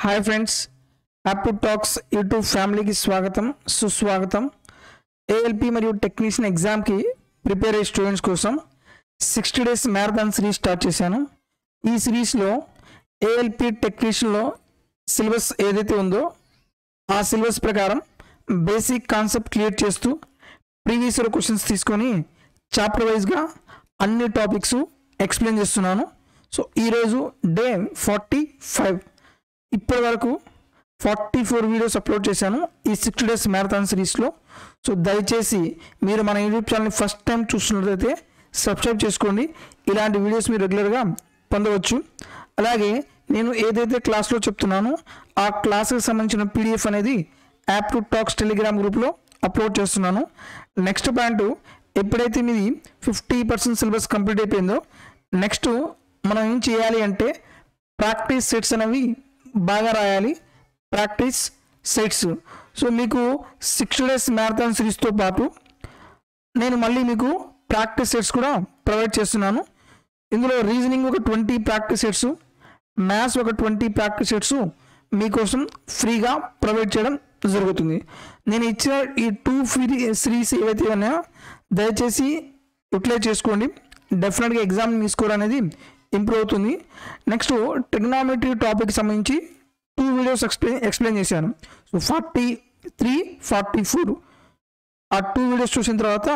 Hi friends యాప్టు talks YouTube ఫ్యామిలీకి స్వాగతం సుస్వాగతం ఏఎల్పి మరియు టెక్నీషియన్ ఎగ్జామ్కి ప్రిపేర్ అయ్యే స్టూడెంట్స్ కోసం 60 డేస్ మ్యారథాన్ సిరీస్ స్టార్ట్ చేశాను. ఈ సిరీస్లో ఏఎల్పి టెక్నీషియన్లో సిలబస్ ఏదైతే ఉందో ఆ సిలబస్ ప్రకారం బేసిక్ కాన్సెప్ట్ క్లియర్ చేస్తూ ప్రీవియస్ ఇయర్ క్వశ్చన్స్ తీసుకొని చాప్టర్ వైజ్గా అన్ని టాపిక్స్ ఎక్స్ప్లెయిన్ చేస్తున్నాను. సో ఈరోజు డే 45 ఇప్పటి వరకు 44 వీడియోస్ అప్లోడ్ చేశాను ఈ 60 డేస్ మ్యారథాన్ సిరీస్లో. సో దయచేసి మీరు మన యూట్యూబ్ ఛానల్ని ఫస్ట్ టైం చూస్తున్నట్లయితే సబ్స్క్రైబ్ చేసుకోండి. ఇలాంటి వీడియోస్ మీరు రెగ్యులర్గా పొందవచ్చు. అలాగే నేను ఏదైతే క్లాస్లో చెప్తున్నానో ఆ క్లాస్కి సంబంధించిన పీడిఎఫ్ అనేది యాప్టు టాక్స్ టెలిగ్రామ్ గ్రూప్లో అప్లోడ్ చేస్తున్నాను. నెక్స్ట్ పాయింట్, ఎప్పుడైతే మీది 50% సిలబస్ కంప్లీట్ అయిపోయిందో నెక్స్ట్ మనం ఏం చేయాలి అంటే ప్రాక్టీస్ సెట్స్ అనేవి బాగా రాయాలి. Practice sets. సో మీకు 60 డేస్ మ్యారథాన్ సిరీస్తో పాటు నేను మళ్ళీ మీకు ప్రాక్టీస్ సెట్స్ కూడా ప్రొవైడ్ చేస్తున్నాను. ఇందులో రీజనింగ్ ఒక 20 ప్రాక్టీస్ సెట్స్, మ్యాథ్స్ ఒక 20 ప్రాక్టీస్ సెట్స్ మీకోసం ఫ్రీగా ప్రొవైడ్ చేయడం జరుగుతుంది. నేను ఇచ్చిన ఈ 2 ఫ్రీ సిరీస్ ఏవైతే ఉన్నాయో దయచేసి యూటిలైజ్ చేసుకోండి. డెఫినెట్గా ఎగ్జామ్ మీ స్కోర్ అనేది ఇంప్రూవ్ అవుతుంది. నెక్స్ట్ ట్రిగ్నామెట్రీ టాపిక్ సంబంధించి 2 వీడియోస్ ఎక్స్ప్లెయిన్ చేశాను. సో 43, 44 ఆ 2 వీడియోస్ చూసిన తర్వాత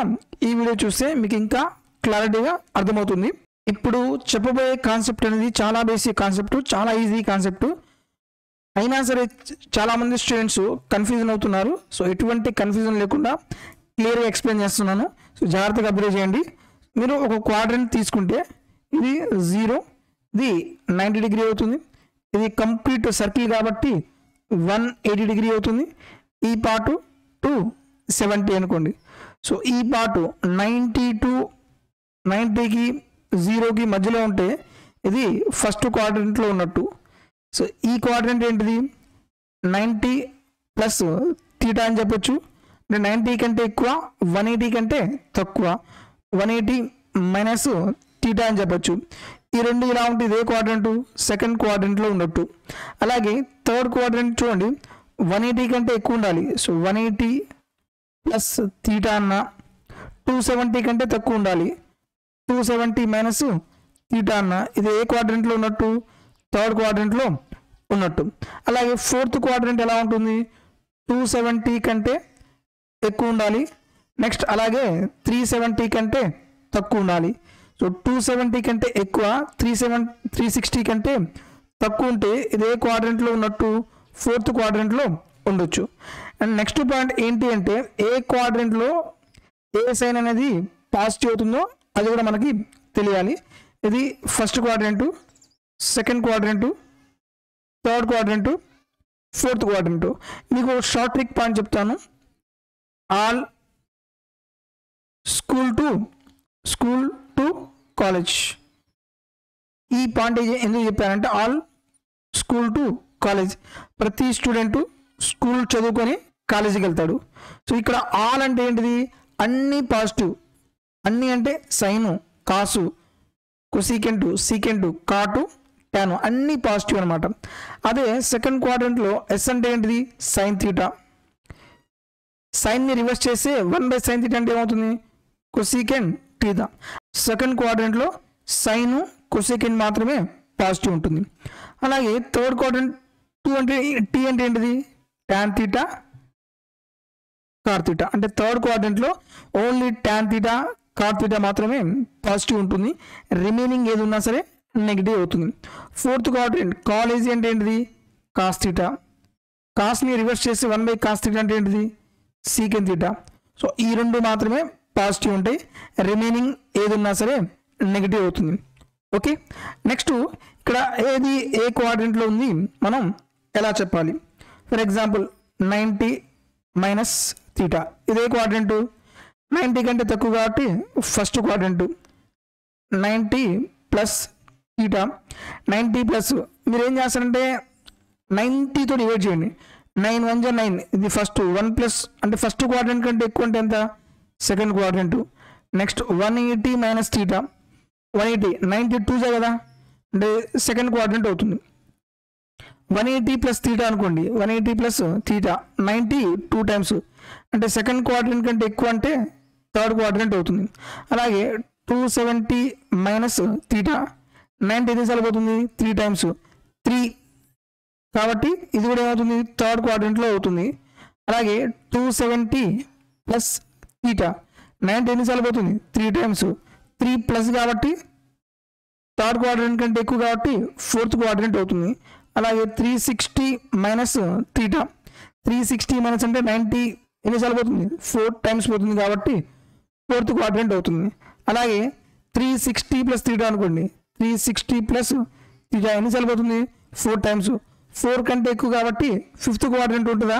ఈ వీడియో చూస్తే మీకు ఇంకా క్లారిటీగా అర్థమవుతుంది. ఇప్పుడు చెప్పబోయే కాన్సెప్ట్ అనేది చాలా బేసిక్ కాన్సెప్ట్, చాలా ఈజీ కాన్సెప్ట్. అయినా సరే చాలామంది స్టూడెంట్స్ కన్ఫ్యూజన్ అవుతున్నారు. సో ఎటువంటి కన్ఫ్యూజన్ లేకుండా క్లియర్గా ఎక్స్ప్లెయిన్ చేస్తున్నాను. సో జాగ్రత్తగా అబ్జర్వ్ చేయండి. మీరు ఒక క్వాడ్రంట్ తీసుకుంటే ఇది 0, ఇది 90 డిగ్రీ అవుతుంది. ఇది కంప్లీట్ సర్కిల్ కాబట్టి 180 డిగ్రీ అవుతుంది. ఈ పార్టు 270 అనుకోండి. సో ఈ పార్టు 90 టు 90కి 0కి మధ్యలో ఉంటే ఇది ఫస్ట్ క్వాడ్రంట్లో ఉన్నట్టు. సో ఈ క్వాడ్రంట్ ఏంటిది 90 ప్లస్ థీటా అని చెప్పొచ్చు. 90 కంటే ఎక్కువ, 180 కంటే తక్కువ, 180 మైనస్ థీటా అని చెప్పొచ్చు. ఈ రెండు ఇలా ఉంటుంది. ఇదే క్వాడ్రంట్ సెకండ్ క్వాడ్రంట్లో ఉన్నట్టు. అలాగే థర్డ్ క్వాడ్రంట్ చూడండి 180 కంటే ఎక్కువ ఉండాలి. సో 180 ప్లస్ థీటా అన్న, 270 కంటే తక్కువ ఉండాలి, 270 మైనస్ థీటా అన్న. ఇది ఏ క్వాడ్రంట్లో ఉన్నట్టు? థర్డ్ క్వాడ్రంట్లో ఉన్నట్టు. అలాగే ఫోర్త్ క్వాడ్రంట్ ఎలా ఉంటుంది? 270 కంటే ఎక్కువ ఉండాలి. నెక్స్ట్ అలాగే 370 కంటే తక్కువ ఉండాలి. సో 270 కంటే ఎక్కువ, 360 కంటే తక్కువ ఉంటే ఇదే క్వాడ్రంట్లో ఉన్నట్టు ఫోర్త్ క్వాడ్రంట్లో ఉండొచ్చు. అండ్ నెక్స్ట్ పాయింట్ ఏంటి అంటే ఏ క్వాడ్రంట్లో ఏ సైన్ అనేది పాజిటివ్ అవుతుందో అది కూడా మనకి తెలియాలి. ఇది ఫస్ట్ క్వాడ్రంటు, సెకండ్ క్వాడ్రంటు, థర్డ్ క్వాడ్రంటు, ఫోర్త్ క్వాడ్రంటు. మీకు షార్ట్ ట్రిక్ పాయింట్ చెప్తాను. All school to college. ఈ పాయింట్ ఎందుకు చెప్పానంటే ఆల్ స్కూల్ టు కాలేజ్. ప్రతి స్టూడెంట్ స్కూల్ చదువుకొని కాలేజీకి వెళ్తాడు. సో ఇక్కడ ఆల్ అంటే ఏంటిది? అన్నీ పాజిటివ్. అన్నీ అంటే సైను, కాసు, కొసీకెంటు, సీకెంటు, కాటు, టాను అన్నీ పాజిటివ్ అనమాట. అదే సెకండ్ క్వాడ్రంట్లో ఎస్ అంటే ఏంటిది? Sine theta. సైన్ని రివర్స్ చేస్తే 1/sin థీటా అంటే ఏమవుతుంది? Cosecant theta. సెకండ్ క్వాడ్రంట్లో సైను, కొసెకెంట్ మాత్రమే పాజిటివ్ ఉంటుంది. అలాగే థర్డ్ క్వాడ్రంట్ 2 అంటే టీ అంటే ఏంటిది? Tan theta, cot theta. అంటే థర్డ్ క్వాడ్రంట్లో only tan theta, cot theta మాత్రమే పాజిటివ్ ఉంటుంది. రిమైనింగ్ ఏది ఉన్నా సరే నెగిటివ్ అవుతుంది. ఫోర్త్ క్వాడ్రంట్ కాలేజీ అంటే ఏంటిది? Cos theta. కాస్ని రివర్స్ చేసి 1/cos థీటా అంటే ఏంటిది? Secant theta. సో ఈ రెండు మాత్రమే పాజిటివ్ ఉంటాయి. రిమైనింగ్ ఏది ఉన్నా సరే నెగిటివ్ అవుతుంది. ఓకే. నెక్స్ట్ ఇక్కడ ఏది ఏ క్వాడ్రంట్లో ఉంది మనం ఎలా చెప్పాలి? For example 90 minus theta. ఇదే క్వాడ్రంటు 90 కంటే తక్కువ కాబట్టి ఫస్ట్ క్వాడ్రంటు. 90 plus theta. 90 ప్లస్ మీరు ఏం చేస్తారంటే 90తో డివైడ్ చేయండి. 9 1 జా 9. ఇది ఫస్ట్ 1 ప్లస్ అంటే ఫస్ట్ క్వాడ్రంట్ కంటే ఎక్కువ అంటే ఎంత? Second quadrant. Next 180 minus theta. 180 92 జా కదా అంటే సెకండ్ క్వాడ్రంట్ అవుతుంది. 180 ప్లస్ తీటా అనుకోండి, 180 ప్లస్ తీటా 90 2 టైమ్స్, అంటే సెకండ్ క్వాడ్రంట్ కంటే ఎక్కువ అంటే థర్డ్ క్వాడ్రంట్ అవుతుంది. అలాగే 270 మైనస్ తీటా 90 ఎన్నిసార్లు పోతుంది 3 టైమ్స్ 3, కాబట్టి ఇది కూడా ఏమవుతుంది థర్డ్ క్వాడ్రంట్లో అవుతుంది. అలాగే 270 ప్లస్ తీటా 90 ఎన్నిసార్లు పోతుంది 3 టైమ్స్ 3 ప్లస్ కాబట్టి థర్డ్ క్వాడ్రంట్ కంటే ఎక్కువ కాబట్టి ఫోర్త్ క్వాడ్రంట్ అవుతుంది. అలాగే 360 మైనస్ తీటా 360 మైనస్ అంటే 90 ఎన్నిసార్లు పోతుంది 4 టైమ్స్ పోతుంది కాబట్టి ఫోర్త్ క్వాడ్రంట్ అవుతుంది. అలాగే 360 ప్లస్ తీటా అనుకోండి, 360 ప్లస్ తీటా ఎన్నిసార్లు పోతుంది 4 టైమ్స్, 4 కంటే ఎక్కువ కాబట్టి ఫిఫ్త్ క్వాడ్రంట్ ఉంటుందా,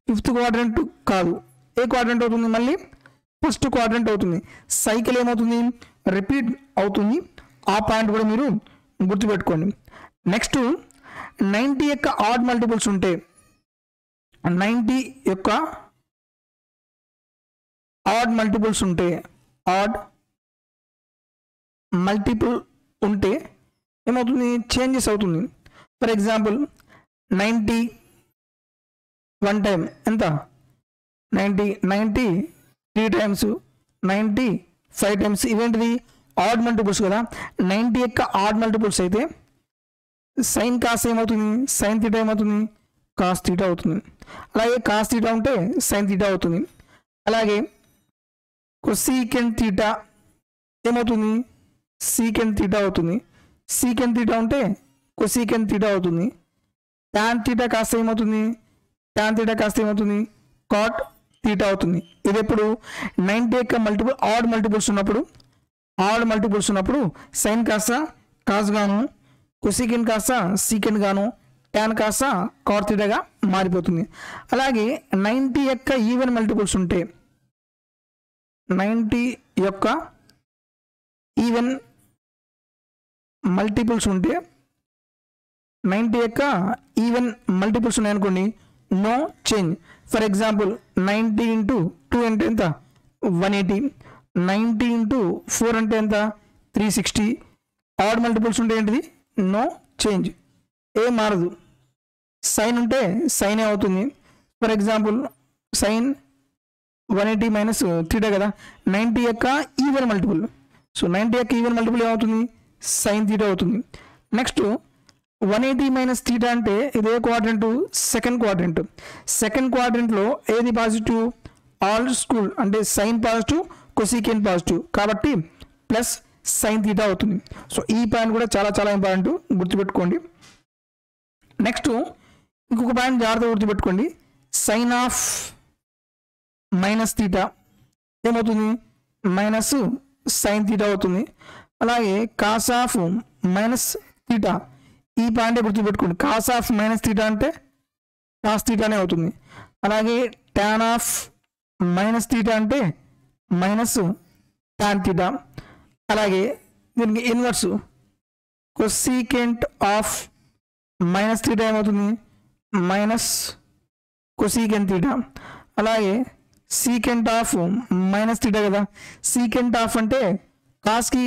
ఫిఫ్త్ క్వాడ్రంట్ కాదు. ఏ క్వాడ్రంట్ అవుతుంది మళ్ళీ ఫస్ట్ క్వాడ్రంట్ అవుతుంది. సైకిల్ ఏమవుతుంది రిపీట్ అవుతుంది. ఆ పాయింట్ కూడా మీరు గుర్తుపెట్టుకోండి. నెక్స్ట్ 90 యొక్క ఆడ్ మల్టిపుల్స్ ఉంటే, 90 యొక్క ఆడ్ మల్టిపుల్స్ ఉంటే, ఆడ్ మల్టిపుల్ ఉంటే ఏమవుతుంది చేంజెస్ అవుతుంది. ఫర్ ఎగ్జాంపుల్ 90 1 టైం ఎంత 90 3 టైమ్స్ 90 5 టైమ్స్, ఇవేంటిది ఆడ్ మల్టిపుల్స్ కదా. 90 యొక్క ఆడ్ మల్టిపుల్స్ అయితే సైన్ కాస్ ఏమవుతుంది సైన్ తీటా ఏమవుతుంది కాస్ తీటా అవుతుంది. అలాగే కాస్ తీటా ఉంటే సైన్ తీటా అవుతుంది. అలాగే కొసీకెన్ తీటా ఏమవుతుంది సీకెన్ తీటా అవుతుంది. సీకెన్ తీటా ఉంటే కొసీకెన్ తీటా అవుతుంది. టాన్ తీటా కాస్త ఏమవుతుంది టాన్ తీటా కాస్త ఏమవుతుంది కాట్ తీటా అవుతుంది. ఇది ఎప్పుడు 90 యొక్క మల్టిపుల్ ఆడ్ మల్టిపుల్స్ ఉన్నప్పుడు, ఆడ్ మల్టిపుల్స్ ఉన్నప్పుడు సైన్ కాస్త కాస్ గాను, కొసీకెన్ కాస్త సీకెన్ గాను, టాన్ కాస్త కాట్ తీటాగా మారిపోతుంది. అలాగే 90 యొక్క ఈవెన్ మల్టిపుల్స్ ఉంటే, 90 యొక్క ఈవెన్ మల్టిపుల్స్ ఉంటే, 90 యొక్క ఈవెన్ మల్టిపుల్స్ ఉన్నాయనుకోండి no change. For example 90 into 2 అంటే ఎంత 180, 90 ఇంటూ 4 అంటే ఎంత 360. ఆడ్ మల్టిపుల్స్ ఉంటే ఏంటిది నో చేంజ్, ఏం మారదు. సైన్ ఉంటే సైనే అవుతుంది. For example sine 180 minus theta కదా, 90 యొక్క ఈవెన్ మల్టిపుల్. సో 90 యొక్క ఈవెన్ మల్టిపుల్ ఏమవుతుంది సైన్ తీటా అవుతుంది. నెక్స్ట్ 180 మైనస్ తీటా అంటే ఇదే క్వాడ్రంట్ సెకండ్ క్వాడ్రంట్. సెకండ్ క్వాడ్రంట్లో ఏది పాజిటివ్ ఆల్ స్కూల్ అంటే సైన్ పాజిటివ్ కొసీకెన్ పాజిటివ్ కాబట్టి ప్లస్ సైన్ తీటా అవుతుంది. సో ఈ పాయింట్ కూడా చాలా చాలా ఇంపార్టెంట్, గుర్తుపెట్టుకోండి. నెక్స్ట్ ఇంకొక పాయింట్ జాగ్రత్తగా గుర్తుపెట్టుకోండి. సైన్ ఆఫ్ మైనస్ తీటా ఏమవుతుంది మైనస్ సైన్ తీటా అవుతుంది. అలాగే కాస్ ఆఫ్ మైనస్ తీటా, ఈ పాయింట్ గుర్తుపెట్టుకోండి. కాస్ ఆఫ్ మైనస్ తీటా అంటే కాస్ తీటానే అవుతుంది. అలాగే టాన్ ఆఫ్ మైనస్ తీటా అంటే మైనస్ టాన్ తీటా. అలాగే దీనికి inverse cosecant of minus theta ఏమవుతుంది మైనస్ కొసీకెంట్ తీటా. అలాగే సీకెంట్ ఆఫ్ మైనస్ తీటా కదా, సీకెంట్ ఆఫ్ అంటే కాస్కి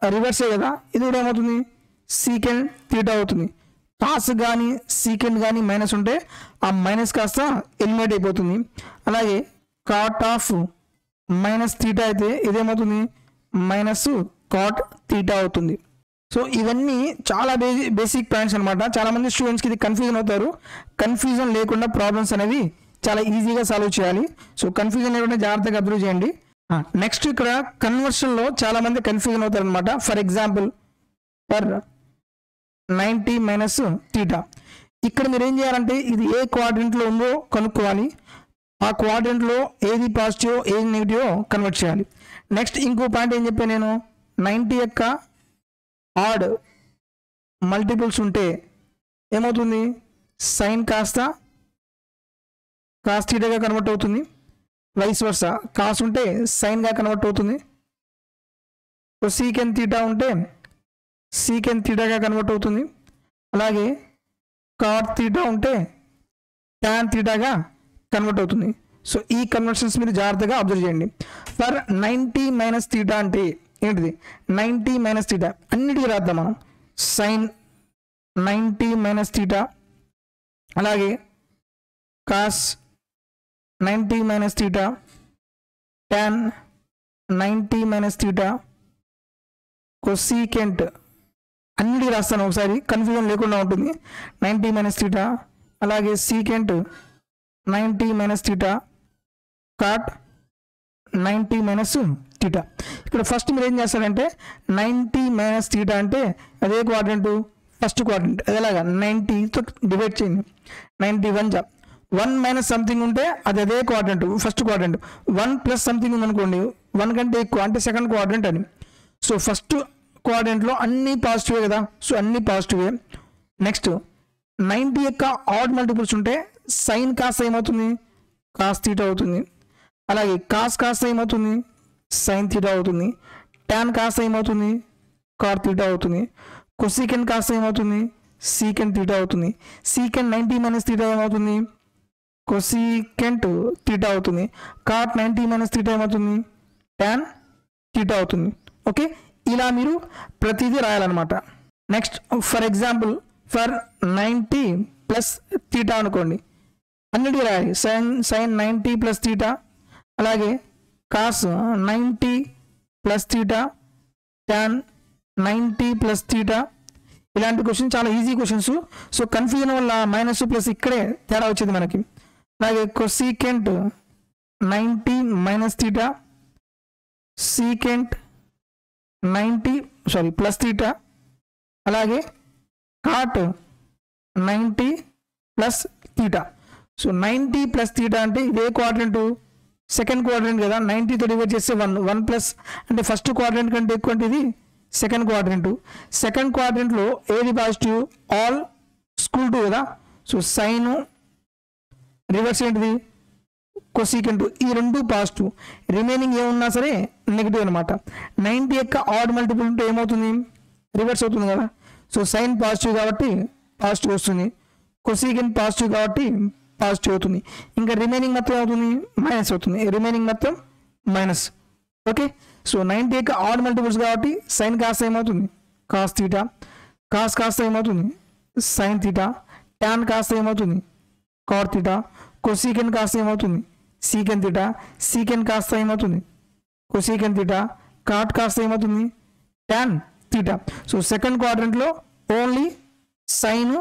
రివర్సే కదా, ఇది కూడా ఏమవుతుంది సీకెంట్ తీటా అవుతుంది. కాస్ కానీ సీకెంట్ కానీ మైనస్ ఉంటే ఆ మైనస్ కాస్త ఎలిమినేట్ అయిపోతుంది. అలాగే కాట్ ఆఫ్ మైనస్ తీటా అయితే ఇదేమవుతుంది మైనస్ కాట్ తీటా అవుతుంది. సో ఇవన్నీ చాలా బేసిక్ పాయింట్స్ అనమాట. చాలామంది స్టూడెంట్స్కి ఇది కన్ఫ్యూజన్ అవుతారు. కన్ఫ్యూజన్ లేకుండా ప్రాబ్లమ్స్ అనేవి చాలా ఈజీగా సాల్వ్ చేయాలి. సో కన్ఫ్యూజన్ లేకుండా జాగ్రత్తగా అబ్జర్వ్ చేయండి. నెక్స్ట్ ఇక్కడ కన్వర్షన్లో చాలామంది కన్ఫ్యూజన్ అవుతారు అనమాట. For example for 90 minus theta, ఇక్కడ మీరు ఏం చేయాలంటే ఇది ఏ క్వాడ్రంట్లో ఉందో కనుక్కోవాలి. ఆ క్వాడ్రంట్లో ఏది పాజిటివ్ ఏది నెగిటివ్ కన్వర్ట్ చేయాలి. నెక్స్ట్ ఇంకో పాయింట్ ఏం చెప్పాను నేను, 90 యొక్క ఆడ్ మల్టిపుల్స్ ఉంటే ఏమవుతుంది సైన్ కాస్త కాస్ తీటాగా కన్వర్ట్ అవుతుంది. వైస్ వర్సా కాస్ ఉంటే సైన్గా కన్వర్ట్ అవుతుంది. సీకెన్ తీటా ఉంటే సీకెన్ తీటాగా కన్వర్ట్ అవుతుంది. అలాగే కాట్ తీటా ఉంటే టాన్ తీటాగా కన్వర్ట్ అవుతుంది. సో ఈ కన్వర్షన్స్ మీరు జాగ్రత్తగా అబ్జర్వ్ చేయండి. ఫర్ 90 మైనస్ తీటా అంటే ఏంటిది 90 మైనస్ తీటా అన్నిటికీ రాద్దాం మనం. సైన్ 90 మైనస్ తీటా అలాగే cos 90 minus theta, tan 90 minus theta, cosecant అన్నిటికీ రాస్తాను ఒకసారి కన్ఫ్యూజన్ లేకుండా ఉంటుంది. 90 మైనస్ థీటా, అలాగే secant 90 minus theta, cot 90 minus theta. ఇక్కడ ఫస్ట్ మీరు ఏం చేస్తారంటే 90 మైనస్ థీటా అంటే అదే క్వాడ్రంట్, ఫస్ట్ క్వాడ్రంట్ అదేలాగా 90తో డివైడ్ చేయండి. 91 జా 1 మైనస్ సంథింగ్ ఉంటే అది అదే quadrant, first quadrant. 1 plus something ఉందనుకోండి 1 కంటే ఎక్కువ అంటే సెకండ్ క్వాడ్రంట్ అని. సో ఫస్ట్ క్వాడ్రంట్లో అన్నీ పాజిటివే కదా, సో అన్నీ పాజిటివే. నెక్స్ట్ 90 యొక్క ఆడ్ మల్టిపుల్స్ ఉంటే సైన్ కాస్త ఏమవుతుంది, కాస్ థీటా అవుతుంది. అలాగే కాస్ కాస్త ఏమవుతుంది, సైన్ థీటా అవుతుంది. టాన్ కాస్త ఏమవుతుంది, కాట్ థీటా అవుతుంది. కొసీకెంట్ కాస్త ఏమవుతుంది, సీకెంట్ థీటా అవుతుంది. సీకెంట్ 90 మైనస్ థీటా ఏమవుతుంది, కొసీకెంట్ థీటా అవుతుంది. కాట్ 90 మైనస్ థీటా ఏమవుతుంది, టాన్ థీటా అవుతుంది. ఓకే, ఇలా మీరు ప్రతిదీ రాయాలన్నమాట. Next for example for 90 plus theta అనుకోండి, అన్నిటికీ రాయాలి. సైన్ 90 ప్లస్ థీటా, అలాగే cos 90 plus theta, tan 90 plus theta. ఇలాంటి క్వశ్చన్ చాలా ఈజీ క్వశ్చన్స్. సో కన్ఫ్యూజన్ వల్ల మైనస్ ప్లస్ ఇక్కడే తేడా వచ్చింది మనకి. అలాగే cosecant 90 minus theta, secant 90 plus theta, అలాగే cot 90 plus theta. So 90 plus theta అంటే ఇదే క్వాడ్రంట్, సెకండ్ క్వాడ్రంట్ కదా, 90తో డివైడ్ చేస్తే 1 ప్లస్ అంటే ఫస్ట్ క్వాడ్రంట్ కంటే ఎక్కువ అంటే ఇది సెకండ్ క్వాడ్రంట్. సెకండ్ క్వాడ్రంట్లో ఏది పాజిటివ్, ఆల్ స్కూల్ 2 కదా. సో సైన్ రివర్స్ ఏంటిది, కొసీకెంట్, ఈ రెండు పాజిటివ్. రిమైనింగ్ ఏమున్నా సరే నెగిటివ్ అనమాట. 90 యొక్క ఆడ్ మల్టిపుల్ ఉంటే ఏమవుతుంది, రివర్స్ అవుతుంది కదా. సో సైన్ పాజిటివ్ కాబట్టి పాజిటివ్ వస్తుంది, కొసీకెంట్ పాజిటివ్ కాబట్టి పాజిటివ్ అవుతుంది. ఇంకా రిమైనింగ్ మొత్తం అవుతుంది, మైనస్ అవుతుంది. రిమైనింగ్ మొత్తం మైనస్. ఓకే, సో 90 యొక్క ఆడ్ మల్టిపుల్స్ కాబట్టి సైన్ కాస్త ఏమవుతుంది, కాస్ థీటా, కాస్ కాస్త ఏమవుతుంది, సైన్ థీటా, టాన్ కాస్త ఏమవుతుంది, కాట్ థీటా, కొసీకెంట్ కాస్త ఏమవుతుంది, సీకెంట్ థీటా, సీకెంట్ కాస్త ఏమవుతుంది, కొసీకెంట్ థీటా, కాట్ కాస్త ఏమవుతుంది, టాన్ థీటా. సో సెకండ్ క్వాడ్రంట్లో ఓన్లీ సైన్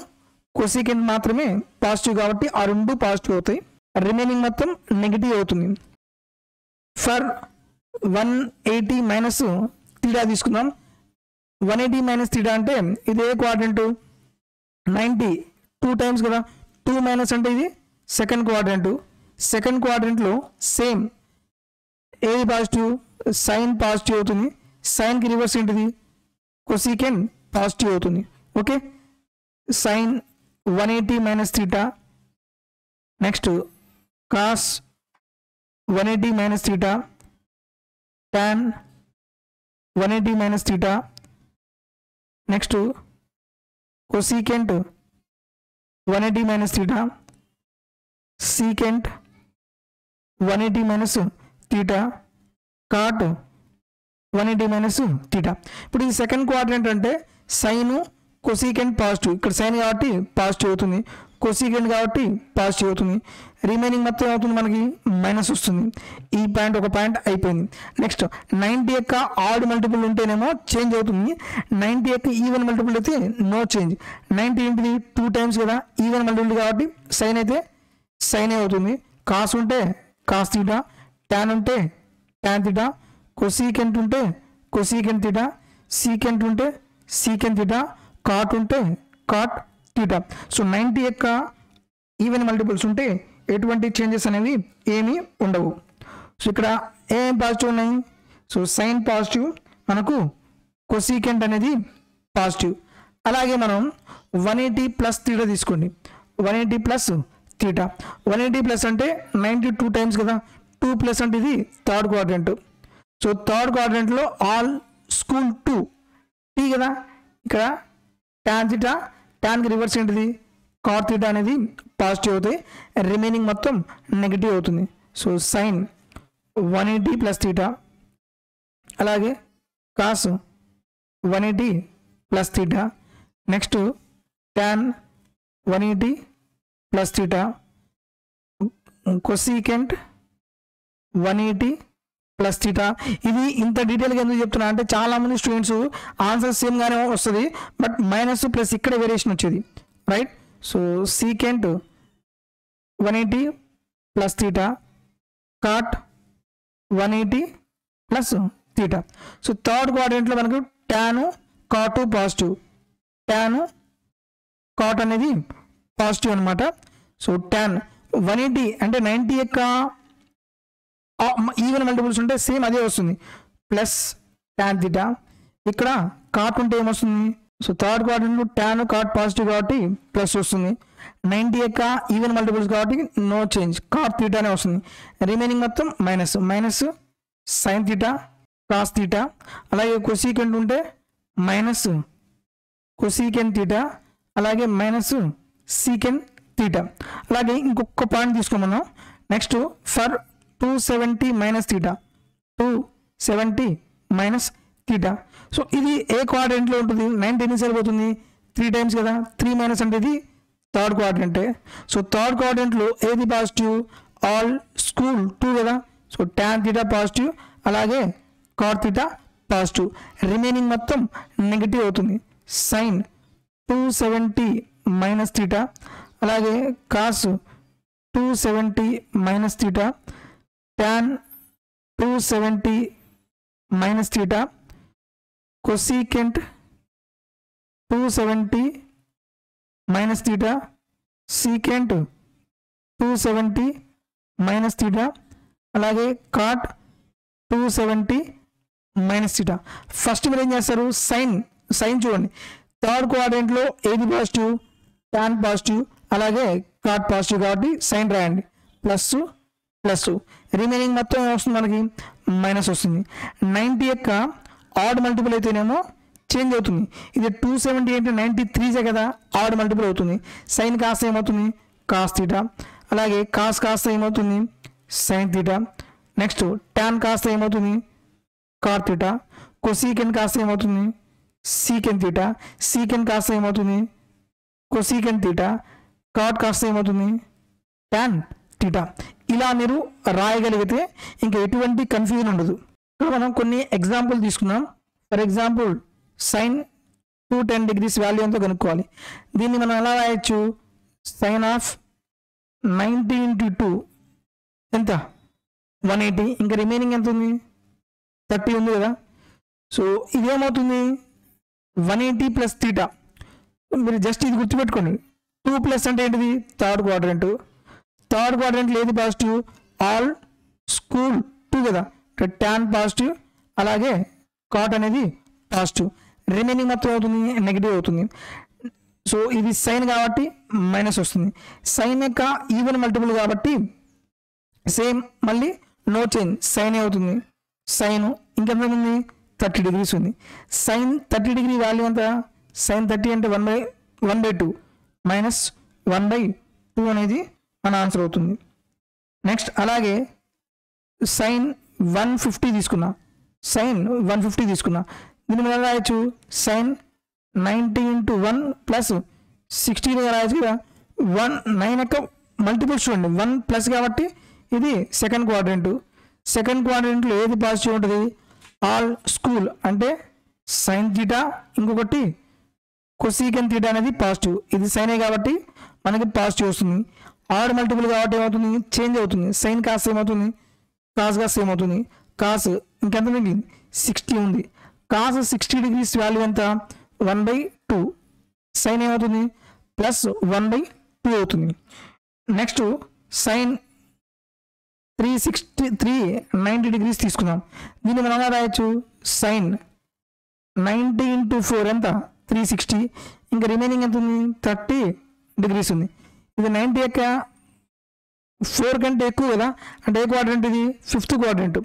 కొసీకెంట్ మాత్రమే పాజిటివ్ కాబట్టి ఆ రెండు పాజిటివ్ అవుతాయి, రిమైనింగ్ మొత్తం నెగిటివ్ అవుతుంది. ఫర్ 180 మైనస్ థీటా తీసుకుందాం. 180 మైనస్ థీటా అంటే ఇదే క్వాడ్రంట్, 90 2 టైమ్స్ కదా, 2 మైనస్ అంటే ఇది సెకండ్ క్వాడ్రంట్. సెకండ్ క్వాడ్రంట్లో సేమ్ ఏది పాజిటివ్, సైన్ పాజిటివ్ అవుతుంది. సైన్కి రివర్స్ ఏంటిది, కొసీకెంట్ పాజిటివ్ అవుతుంది. Okay, sine 180 minus theta, next cos 180 minus theta, tan 180 minus theta, next cosecant 180 minus theta, secant 180 minus theta, cot 180 minus theta. ఇప్పుడు ఈ second quadrant అంటే sine cosecant positive, ఇక్కడ sine కాబట్టి positive అవుతుంది, cosecant కాబట్టి positive అవుతుంది. Remaining మొత్తం ఏమవుతుంది మనకి, మైనస్ వస్తుంది. ఈ పాయింట్ ఒక పాయింట్ అయిపోయింది. నెక్స్ట్ 90 యొక్క ఆడ్ మల్టిపుల్ ఉంటేనేమో చేంజ్ అవుతుంది, 90 యొక్క ఈవెన్ మల్టిపుల్ అయితే నో చేంజ్. 90 ఏంటిది 2 టైమ్స్ కదా, ఈవెన్ మల్టిపుల్ కాబట్టి సైన్ అయితే సైన్ అవుతుంది. కాస్ ఉంటే కాస్ థీటా, టాన్ ఉంటే టాన్ థీటా, కొసీకెంట్ ఉంటే కొసీకెంట్ థీటా, సీకెంట్ ఉంటే సీకెంట్ థీటా, కాట్ ఉంటే కాట్ థీటా. సో 90 యొక్క ఈవెన్ మల్టిపుల్స్ ఉంటే ఎటువంటి చేంజెస్ అనేవి ఏమీ ఉండవు. సో ఇక్కడ ఏం పాజిటివ్ ఉన్నాయి, సో సైన్ పాజిటివ్, మనకు కొసీకెంట్ అనేది పాజిటివ్. అలాగే మనం 180 ప్లస్ థీటా తీసుకోండి. 180 ప్లస్ థీటా, 180 ప్లస్ అంటే 92 టైమ్స్ కదా, 2 ప్లస్ అంటే ఇది థర్డ్ క్వాడ్రంట్. సో థర్డ్ క్వాడ్రంట్లో ఆల్ స్కూల్ 2 టీ కదా, ఇక్కడ టాన్ థీటా, టాన్కి రివర్స్ ఏంటిది, కాట్ థీటా అనేది పాజిటివ్ అవుతాయి, రిమైనింగ్ మొత్తం నెగిటివ్ అవుతుంది. సో సైన్ 180 ప్లస్ థీటా, అలాగే cos 180 plus theta, next tan 180 plus theta, cosecant 180 plus theta. ఇది ఇంత డీటెయిల్గా ఎందుకు చెప్తున్నా అంటే చాలామంది స్టూడెంట్స్ ఆన్సర్ సేమ్గానే వస్తుంది, బట్ మైనస్ ప్లస్ ఇక్కడ వేరియేషన్ వచ్చేది, right. So secant 180 plus theta, cot 180 plus theta. So third క్వాడ్రంట్లో మనకు tan cot positive, tan cot అనేది పాజిటివ్ అనమాట. సో టాన్ 180 అంటే 90 యొక్క ఈవెన్ మల్టిపుల్స్ ఉంటే సేమ్ అదే వస్తుంది, ప్లస్ టాన్ థీటా. ఇక్కడ కాట్ ఉంటే ఏమొస్తుంది? సో థర్డ్ క్వాడ్రంట్లో టాన్ కాట్ పాజిటివ్ కాబట్టి ప్లస్ వస్తుంది, 90 యొక్క ఈవెన్ మల్టిపుల్స్ కాబట్టి నో చేంజ్, కాట్ థీటానే వస్తుంది. రిమైనింగ్ మొత్తం minus, minus sine theta cos theta. అలాగే కొసీకెంట్ ఉంటే మైనస్ కొసీకెంట్ థీటా, అలాగే మైనస్ సీకెంట్ థీటా. అలాగే ఇంకొక పాయింట్ తీసుకోమన్నాం. Next for 270 minus theta, 270 minus theta. So ఇది ఏ క్వాడ్రంట్లో ఉంటుంది? 90 ఎన్నిసార్లు పోతుంది? 3 టైమ్స్ కదా. 3 మైనస్ అంటే ఇది థర్డ్ క్వాడ్రంటే. సో థర్డ్ క్వాడ్రంట్లో ఏది పాజిటివ్? ఆల్ స్కూల్ 2 కదా. సో టాన్ థీటా పాజిటివ్, అలాగే కాట్ థీటా పాజిటివ్. రిమైనింగ్ మొత్తం నెగిటివ్ అవుతుంది. సైన్ 270 మైనస్ థీటా, అలాగే cos 270 minus theta, tan 270 minus theta, cosecant 270 minus theta, secant 270 minus theta, అలాగే cot 270 minus theta. First మీరు ఏం చేస్తారు? Sign చూడండి. థర్డ్ క్వాడ్రంట్లో ఏది పాజిటివ్? టాన్ పాజిటివ్, అలాగే కాట్ పాజిటివ్ కాబట్టి సైన్ రాయండి, ప్లస్ ప్లస్. రిమైనింగ్ మొత్తం ఏమొస్తుంది మనకి? మైనస్ వస్తుంది. 90 యొక్క ఆడ్ మల్టిపుల్ అయితేనేమో చేంజ్ అవుతుంది. ఇది 270 అంటే 93 కదా, ఆడ్ మల్టిపుల్ అవుతుంది. సైన్ కాస్త ఏమవుతుంది? కాస్ థీటా, అలాగే కాస్ కాస్త ఏమవుతుంది? Sine theta. నెక్స్ట్ టాన్ కాస్త ఏమవుతుంది? Cot theta. కొసీకెంట్ కాస్త ఏమవుతుంది? Secant theta. సీకెంట్ కాస్త ఏమవుతుంది? Cosecant theta. కాట్ కాస్త ఏమవుతుంది? Tan theta. ఇలా మీరు రాయగలిగితే ఇంకా ఎటువంటి కన్ఫ్యూజన్ ఉండదు. ఇక్కడ మనం కొన్ని ఎగ్జాంపుల్ తీసుకున్నాం. For example sine 210 degrees value ఎంతో కనుక్కోవాలి. దీన్ని మనం ఎలా రాయొచ్చు? సైన్ ఆఫ్ 90 × 2 ఎంత? 180. ఇంకా రిమైనింగ్ ఎంత ఉంది? 30 ఉంది కదా. సో ఇదేమవుతుంది? 180 plus theta. మీరు జస్ట్ ఇది గుర్తుపెట్టుకోండి. 2 ప్లస్ అంటే ఏంటిది? Third quadrant. థర్డ్ క్వాడ్రంట్లో ఏది పాజిటివ్? ఆల్ స్కూల్ 2 కదా. టాన్ పాజిటివ్, అలాగే కాట్ అనేది పాజిటివ్. రిమైనింగ్ మొత్తం అవుతుంది నెగిటివ్ అవుతుంది. సో ఇది సైన్ కాబట్టి మైనస్ వస్తుంది. సైన్ యొక్క ఈవెన్ మల్టిపుల్ కాబట్టి సేమ్ మళ్ళీ నో చేంజ్, సైన్ అవుతుంది. సైన్ ఇంకెంత ఉంది? 30 డిగ్రీస్ ఉంది. సైన్ 30 డిగ్రీ వాల్యూ ఎంత? సైన్ 30 అంటే 1/2 మైనస్ 1/2 అనేది మన ఆన్సర్ అవుతుంది. నెక్స్ట్ అలాగే సైన్ 150 తీసుకున్నా. సైన్ 150 తీసుకున్నా. దీన్ని మనం రాయొచ్చు? సైన్ 90 × 1 ప్లస్ 16 రాయొచ్చు కదా. 9 యొక్క మల్టిపుల్స్ చూడండి. 1 ప్లస్ కాబట్టి ఇది సెకండ్ క్వాడ్రంట్. సెకండ్ క్వాడ్రంట్లో ఏది పాజిటివ్ ఉంటుంది? ఆల్ స్కూల్ అంటే సైన్ థీటా, ఇంకొకటి కొసీకెంట్ థీటా అనేది పాజిటివ్. ఇది సైనే కాబట్టి మనకి పాజిటివ్ వస్తుంది. ఆడ్ మల్టిపుల్ కాబట్టి ఏమవుతుంది? చేంజ్ అవుతుంది. సైన్ కాస్ ఏమవుతుంది? కాస్ కాస్ ఏమవుతుంది? కాస్ ఇంకెంత మిగిలింది? 60 ఉంది. కాస్ 60 డిగ్రీస్ వాల్యూ ఎంత? 1/2. సైన్ ఏమవుతుంది? ప్లస్ 1/2 అవుతుంది. నెక్స్ట్ సైన్ 90 డిగ్రీస్ తీసుకుందాం. దీన్ని మనం ఎలా రాయొచ్చు? సైన్ 90 × 4 ఎంత? 360. ఇంకా రిమైనింగ్ ఎంత ఉంది? 30 డిగ్రీస్ ఉంది. ఇది 90 యొక్క 4 కంటే ఎక్కువ కదా. అంటే ఏ క్వాడ్రంట్ ఇది? Fifth quadrant.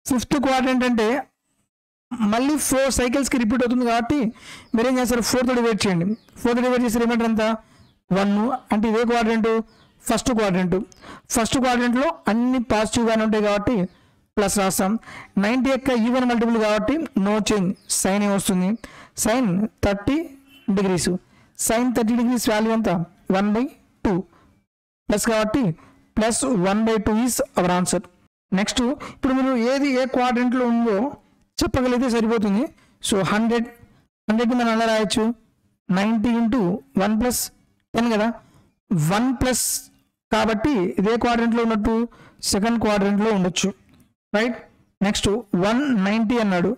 ఫిఫ్త్ క్వాడ్రంట్ అంటే మళ్ళీ 4 సైకిల్స్కి రిపీట్ అవుతుంది కాబట్టి మీరు ఏం చేస్తారు? 4తో డివైడ్ చేయండి. 4తో డివైడ్ చేసి రిమైండర్ ఎంత? 1. అంటే ఇదే క్వాడ్రంట్ ఫస్ట్ క్వాడ్రంట్. ఫస్ట్ క్వాడ్రంట్లో అన్ని పాజిటివ్గానే ఉంటాయి కాబట్టి ప్లస్ రాస్తాం. 90 యొక్క ఈవెన్ మల్టిపుల్ కాబట్టి నో చేంజ్, సైన్ వస్తుంది. Sine 30 degrees. Sine 30 degrees value ఎంత? 1/2. 2 ప్లస్ కాబట్టి plus 1/2 is our answer. Next ఇప్పుడు మీరు ఏది ఏ క్వాడ్రంట్లో ఉందో చెప్పగలిగితే సరిపోతుంది. సో 100 మనం ఎలా రాయొచ్చు, 90 ఇంటూ 1 ప్లస్ 10 కదా, 1 ప్లస్ కాబట్టి ఇదే క్వాడ్రంట్లో ఉన్నట్టు సెకండ్ క్వాడ్రంట్లో ఉండొచ్చు, రైట్. నెక్స్ట్ 190 అన్నాడు,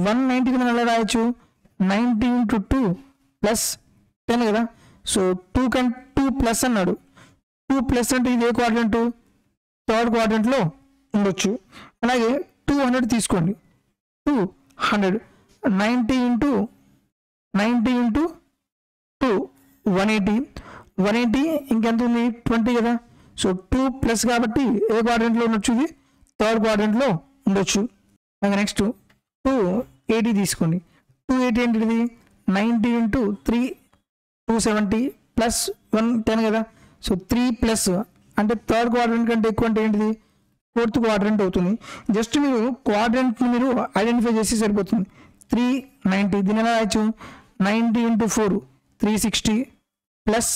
190కి మనం ఎలా రాయొచ్చు, 90 ఇంటూ 2 ప్లస్ 10 కదా. సో 2 ప్లస్ అన్నాడు, 2 ప్లస్ అంటే ఇది ఏ క్వాడ్రంట్, థర్డ్ క్వాడ్రంట్లో ఉండొచ్చు. అలాగే 200 తీసుకోండి, 200 90 ఇంటూ 2 180 ఇంకెంత ఉంది 20 కదా. సో 2 ప్లస్ కాబట్టి ఏ క్వాడ్రంట్లో ఉండొచ్చు, ఇది థర్డ్ క్వాడ్రంట్లో ఉండొచ్చు. అలాగే నెక్స్ట్ 280 తీసుకోండి, 280 ఏంటిది 90 ఇంటూ 3 270 ప్లస్ 110 కదా. సో 3 ప్లస్ అంటే థర్డ్ క్వాడ్రంట్ కంటే ఎక్కువ అంటే ఏంటిది, ఫోర్త్ క్వాడ్రంట్ అవుతుంది. జస్ట్ మీరు క్వాడ్రంట్ని మీరు ఐడెంటిఫై చేసి సరిపోతుంది. 390 దీని ఎలా రాయొచ్చు, 90 ఇంటూ 4 360 ప్లస్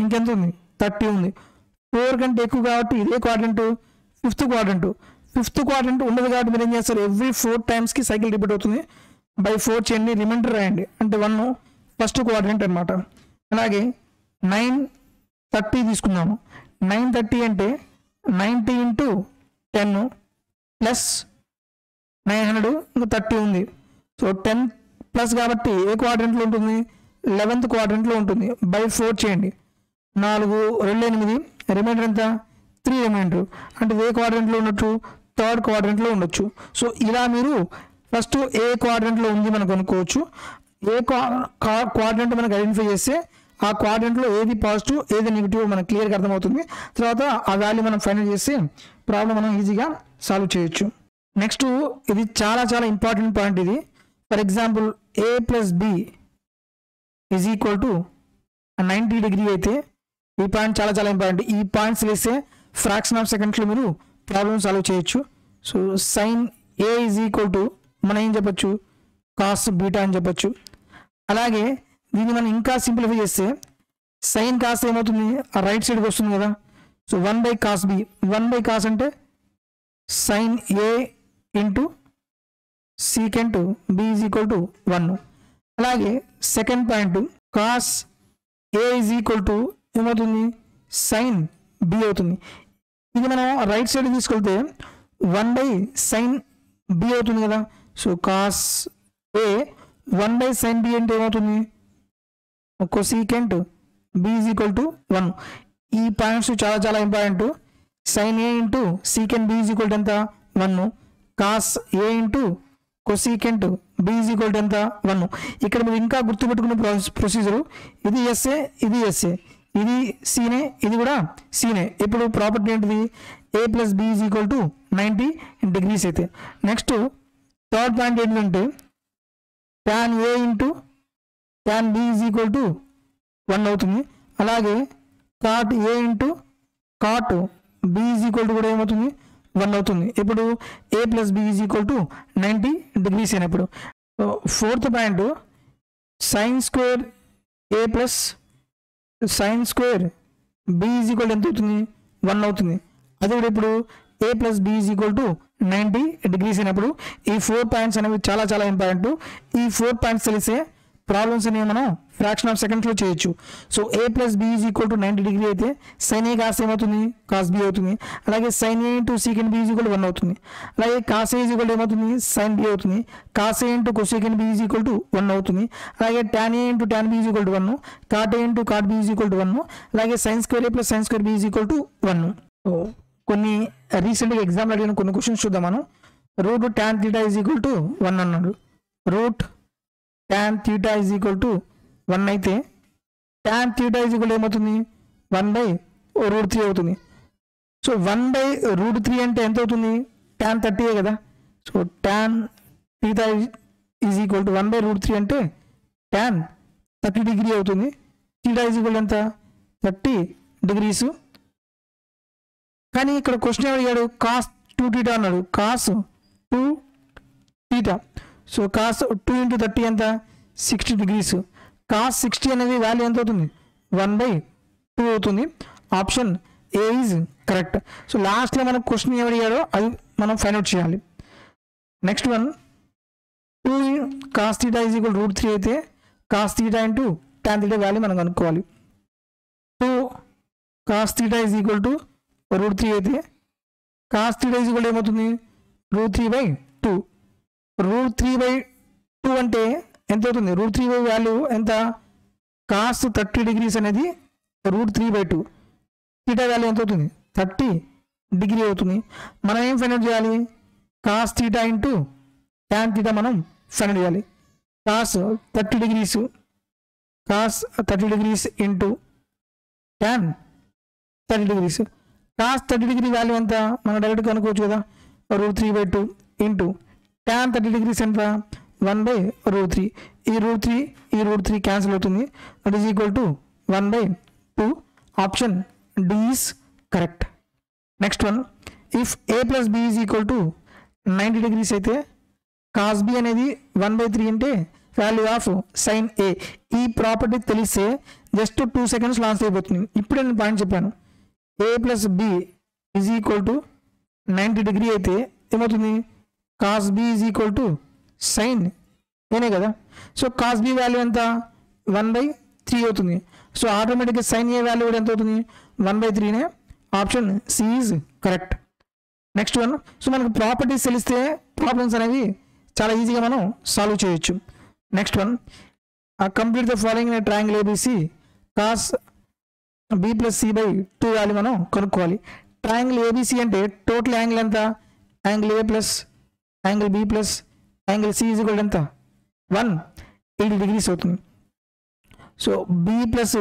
ఇంకెంత ఉంది 30 ఉంది. 4 కంటే ఎక్కువ కాబట్టి ఇదే క్వాడ్రంట్ ఫిఫ్త్ క్వాడ్రంట్ ఉండదు కాబట్టి మీరు ఏం చేస్తారు, ఎవ్రీ 4 టైమ్స్కి సైకిల్ రిపీట్ అవుతుంది. బై 4 చేయండి, రిమైండర్ రాయండి, అంటే 1 ఫస్ట్ క్వాడ్రంట్ అనమాట. అలాగే 930 తీసుకున్నాము, 930 అంటే 90 ఇంటూ 10 ప్లస్ 900 ఇంకా 30 ఉంది. సో 10 ప్లస్ కాబట్టి ఏ క్వాడ్రంట్లో ఉంటుంది, 11th క్వాడ్రంట్లో ఉంటుంది. బై 4 చేయండి, 4 2 8 రిమైండర్ ఎంత 3 రిమైండర్, అంటే ఏ క్వాడ్రంట్లో ఉండొచ్చు, థర్డ్ క్వాడ్రంట్లో ఉండొచ్చు. సో ఇలా మీరు ఫస్ట్ ఏ క్వాడ్రంట్లో ఉంది మనకు అనుకోవచ్చు. ఏ క్వాడ్రంట్ మనకు ఐడెంటిఫై చేస్తే ఆ క్వాడ్రంట్లో ఏది పాజిటివ్ ఏది నెగిటివ్ మనకు క్లియర్గా అర్థమవుతుంది. తర్వాత ఆ వాల్యూ మనం ఫైనల్ చేసి ప్రాబ్లం మనం ఈజీగా సాల్వ్ చేయొచ్చు. నెక్స్ట్ ఇది చాలా ఇంపార్టెంట్ పాయింట్ ఇది. For example a plus b is equal to 90 degree అయితే ఈ పాయింట్ చాలా ఇంపార్టెంట్. ఈ పాయింట్స్ వేస్తే ఫ్రాక్షన్ ఆఫ్ సెకండ్స్లో మీరు ప్రాబ్లమ్ సాల్వ్ చేయొచ్చు. So sine a is equal to మనం ఏం చెప్పొచ్చు, కాస్ బీటా అని చెప్పొచ్చు. అలాగే దీన్ని మనం ఇంకా సింప్లిఫై చేస్తే సైన్ కాస్ ఏమవుతుంది, ఆ రైట్ సైడ్కి వస్తుంది కదా. సో 1/cos b, 1/cos అంటే sine a into secant b is equal to 1. అలాగే second point cos a is equal to ఏమవుతుంది, సైన్ b అవుతుంది. ఇది మనం రైట్ సైడ్ తీసుకెళ్తే 1/sin b అవుతుంది కదా. So cos a 1/sin b అంటే ఏమవుతుంది, cosecant b is equal to 1. ఈ పాయింట్స్ చాలా important. Sine a into secant b is equal to ఎంత 1, cos a into cosecant b is equal to ఎంత 1. ఇక్కడ మీరు ఇంకా గుర్తుపెట్టుకునే ప్రొసీజరు, ఇది ఎస్ఏ ఇది ఎస్ఏ, ఇది సీనే ఇది కూడా సీనే. ఇప్పుడు ప్రాపర్టీ ఏంటిది, a plus b is equal to 90 degrees అయితే. నెక్స్ట్ థర్డ్ పాయింట్ ఏంటంటే tan a into tan b is equal to 1 అవుతుంది. అలాగే cot a into cot b is equal to కూడా ఏమవుతుంది 1 అవుతుంది. ఇప్పుడు a plus b is equal to 90 degrees అయినప్పుడు fourth point sine square a plus sine square b is equal ఎంత అవుతుంది 1 అవుతుంది. అదే ఇప్పుడు a plus b is equal to 90 degrees అయినప్పుడు ఈ 4 పాయింట్స్ అనేవి చాలా ఇంపార్టెంట్. ఈ 4 పాయింట్స్ తెలిసే ప్రాబ్లమ్స్ అనేవి మనం ఫ్రాక్షన్ ఆఫ్ సెకండ్స్లో చేయొచ్చు. So a plus b is equal to 90 degree అయితే సైన్ a కాస్ ఏమవుతుంది, కాస్ b అవుతుంది. అలాగే sine a into secant b is equal to 1 అవుతుంది. అలాగే cos a is equal to ఏమవుతుంది, సైన్ b అవుతుంది. Cos a into cosecant b is equal to 1 అవుతుంది. అలాగే tan a into tan b is equal to 1, cot a into cot b is equal to 1. అలాగే sine square a plus sine square b is equal to 1. కొన్ని రీసెంట్గా ఎగ్జామ్లో అడిగిన కొన్ని questions చూద్దాం మనం. Root tan θ is equal to 1 అన్నాడు. Root tan θ is equal to 1 అయితే tan θ ఈజ్ ఈక్వల్ ఏమవుతుంది 1/√3 అవుతుంది. సో 1/√3 అంటే ఎంత అవుతుంది, tan 30 కదా. So tan θ is equal to 1/√3 అంటే tan 30 డిగ్రీ అవుతుంది. θ ఈజ్ ఈక్వల్ ఎంత 30 డిగ్రీస్. కానీ ఇక్కడ క్వశ్చన్ అడిగాడు కాస్ 2θ అన్నాడు, కాస్ 2θ. సో కాస్ 2 ఇంటూ 30 ఎంత 60 డిగ్రీస్. కాస్ 60 అనేది వాల్యూ ఎంత అవుతుంది 1/√3 2 అవుతుంది. Option A is correct. So లాస్ట్లో మనకు క్వశ్చన్ ఏమి అడిగాడో అది మనం ఫైండ్ అవుట్ చేయాలి. Next one 2 cos θ is equal √3 అయితే cos θ ఇంటూ tan θ వాల్యూ మనం కనుక్కోవాలి. 2 cos θ ఈజ్ ఈక్వల్ టు √3 అయితే cos θ ఈజ్ ఈక్వల్ ఏమవుతుంది √3/2. √3/2 అంటే ఎంత అవుతుంది? √3 వాల్యూ ఎంత? cos 30 degrees అనేది √3/2. θ వాల్యూ ఎంత అవుతుంది? 30 డిగ్రీ అవుతుంది. మనం ఏం ఫైండ్ అవుట్ చేయాలి? cos θ ఇంటూ tan θ మనం ఫైండ్ అవుట్ చేయాలి. cos 30 degrees into tan 30 degrees. cos 30 degree value ఎంత? మనం డైరెక్ట్ కనుక్కోవచ్చు కదా. √3/2 ఇంటూ tan 30 degrees ఎంత? 1/√3. ఈ √3 క్యాన్సిల్ అవుతుంది. That is equal to 1/2. Option D is correct. Next one if a plus B is equal to 90 degrees అయితే cos b అనేది 1/3 అంటే వాల్యూ ఆఫ్ sin a. ఈ ప్రాపర్టీ తెలిస్తే జస్ట్ 2 seconds లాస్ట్ అయిపోతుంది. ఇప్పుడు నేను పాయింట్ చెప్పాను. a plus B is equal to 90 degree అయితే ఏమవుతుంది? cos b ఈజ్ ఈక్వల్ టు sin ఏనే కదా. సో cos b వాల్యూ ఎంత? 1/3 అవుతుంది. సో ఆటోమేటిక్గా sin a వాల్యూ కూడా ఎంత అవుతుంది? 1/3నే. Option C is correct. Next one so మనకు ప్రాపర్టీస్ తెలిస్తే ప్రాబ్లమ్స్ అనేవి చాలా ఈజీగా మనం సాల్వ్ చేయొచ్చు. Next one complete the following in triangle ABC cos b plus c/2 value మనం కనుక్కోవాలి. ట్రయాంగిల్ ఏబిసి అంటే టోటల్ యాంగిల్ ఎంత? Angle A plus angle B plus angle C is equal ఎంత? 180 degrees అవుతుంది. So B plus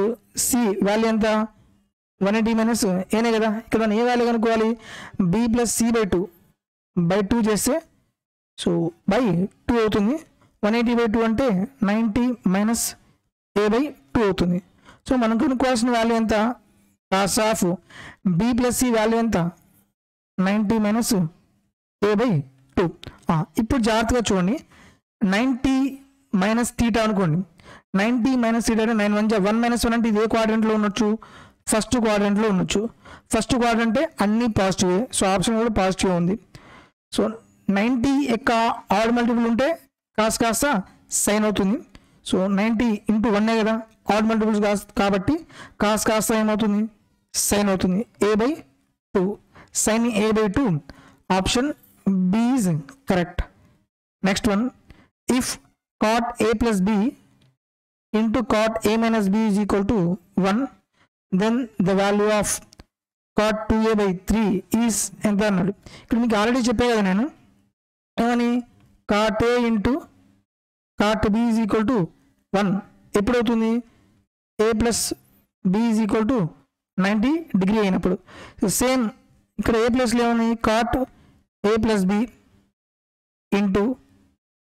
C value ఎంత? 180 minus ఏనే కదా. ఇక్కడ మనం ఏ వాల్యూ కనుక్కోవాలి? బి ప్లస్ c/2 చేస్తే సో /2 అవుతుంది. 180/2 అంటే 90 మైనస్ a/2 అవుతుంది. సో మనం కనుక్కోవాల్సిన వాల్యూ ఎంత? cos of B plus C value ఎంత? 90 మైనస్ a/2. ఇప్పుడు జాగ్రత్తగా చూడండి. 90 మైనస్ θ అనుకోండి. 90 మైనస్ θ అంటే 9 1 అంటే ఇది ఏ క్వాడ్రంట్లో ఉండొచ్చు? ఫస్ట్ క్వాడ్రంట్లో ఉండొచ్చు. ఫస్ట్ క్వాడ్రంటే అన్ని పాజిటివే. సో ఆప్షన్ కూడా పాజిటివ్ ఉంది. సో 90 యొక్క ఆడ్ మల్టిపుల్ ఉంటే కాస్ కాస్త సైన్ అవుతుంది. సో 90 ఇంటూ 1 కదా ఆడ్ మల్టిపుల్స్ కాబట్టి కాస్ కాస్త ఏమవుతుంది? సైన్ అవుతుంది. a/2 sine a/2. Option B is correct. Next one if cot a plus b into cot a minus b is equal to 1 then the value of cot 2a/3 is ఎంత అన్నాడు. ఇక్కడ మీకు already చెప్పే కదా నేను ఏమని? cot a into cot b is equal to 1 ఎప్పుడవుతుంది? a plus b is equal to 90 degree అయినప్పుడు. సేమ్ ఇక్కడ a ప్లస్లో ఏమని? cot a plus b into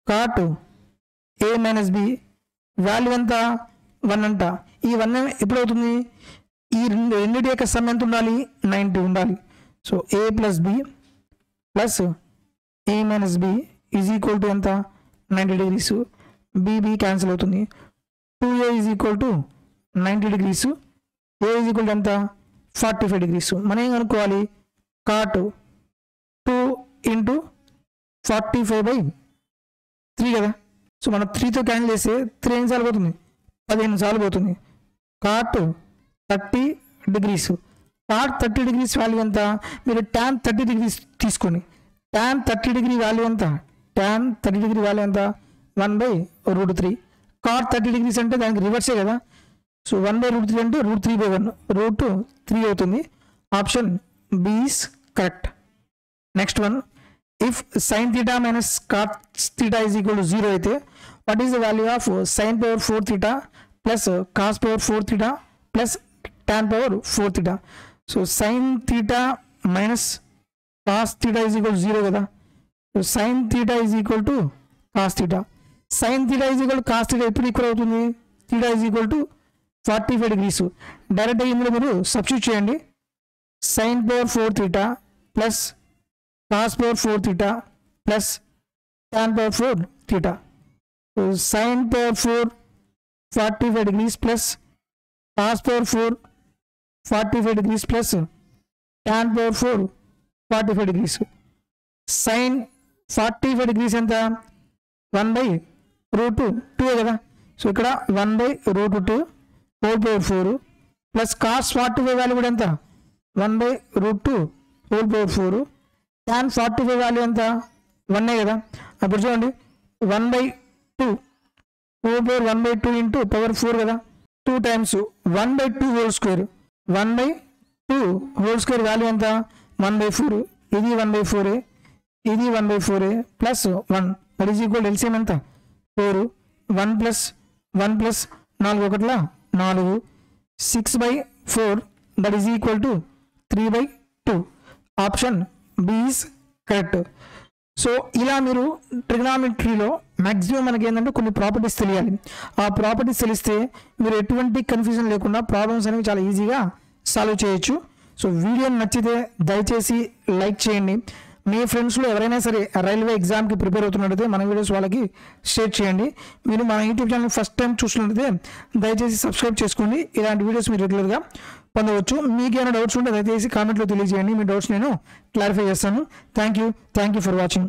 cot a minus B value ఎంత? 1 అంట. ఈ 1 ఎప్పుడవుతుంది? ఈ రెండింటి యొక్క సమ్ ఎంత ఉండాలి? 90 ఉండాలి. So a plus B plus a minus B is equal to ఎంత? 90 degrees. బి క్యాన్సిల్ అవుతుంది. 2a is equal to 90 degrees. a is equal to ఎంత? 45 degrees. మనం ఏం కనుక్కోవాలి? cot 2 ఇంటూ 45/3 కదా. సో మనం 3తో క్యాన్సిల్ చేస్తే 3 ఎన్ని సార్లు పోతుంది? 15 సార్లు పోతుంది. cot 30 degrees. cot 30 degrees value ఎంత? మీరు tan 30 degrees తీసుకోండి. tan 30 degree వాల్యూ ఎంత? tan 30 degree వాల్యూ ఎంత? 1/√3. cot 30 degrees అంటే దానికి రివర్సే కదా. సో 1/√3 అంటే √3/1 √3 అవుతుంది. Option B is correct. Next one if sin theta minus cot theta is equal to 0 అయితే what is the value of sin power 4 theta plus cos power 4 theta plus tan power 4 theta? so sin theta minus cos theta is equal to 0 కదా. so sin theta is equal to cos theta. sin theta is equal to cos theta ఎప్పుడు equal అవుతుంది? theta is equal to 45 degrees. డైరెక్ట్గా ఇందులో మీరు substitute చేయండి. sin power 4 theta plus cos power 4 theta plus tan power 4 theta. So sin power 4 45 degrees plus cos power 4 45 degrees plus tan power 4 45 degrees. Sin 45 degrees ఎంత 1/√2 2 కదా. So ఇక్కడ 1/√2 whole power 4 plus cos 45 value కూడా ఎంత 1/√2 whole power 4 tan 45 value ఎంత 1 కదా. అప్పుడు చూడండి 1/2 whole power 1/2 into power 4 కదా. 2 times 1/2 whole square 1/2 whole square value ఎంత 1/4. ఇది 1/4 ఇది 1/4 plus 1 that is equal LCM ఎంత 4 1 ప్లస్ 1 ప్లస్ 4 ఒకట్లా 4 6/4 that is equal to 3/2. Option B is correct. So ఇలా మీరు ట్రిగ్నామెట్రీలో మ్యాక్సిమం మనకి ఏంటంటే కొన్ని ప్రాపర్టీస్ తెలియాలి. ఆ ప్రాపర్టీస్ తెలిస్తే మీరు ఎటువంటి కన్ఫ్యూజన్ లేకుండా ప్రాబ్లమ్స్ అనేవి చాలా ఈజీగా సాల్వ్ చేయొచ్చు. సో వీడియో నచ్చితే దయచేసి లైక్ చేయండి. మీ ఫ్రెండ్స్లో ఎవరైనా సరే రైల్వే ఎగ్జామ్కి ప్రిపేర్ అవుతున్నట్టయితే మన వీడియోస్ వాళ్ళకి షేర్ చేయండి. మీరు మన యూట్యూబ్ ఛానల్ ఫస్ట్ టైం చూసినట్లయితే దయచేసి సబ్స్క్రైబ్ చేసుకోండి. ఇలాంటి వీడియోస్ మీరు రెగ్యులర్గా పొందవచ్చు. మీకు ఏమైనా డౌట్స్ ఉంటే దయచేసి కామెంట్లో తెలియజేయండి. మీ డౌట్స్ నేను క్లారిఫై చేస్తాను. Thank you for watching.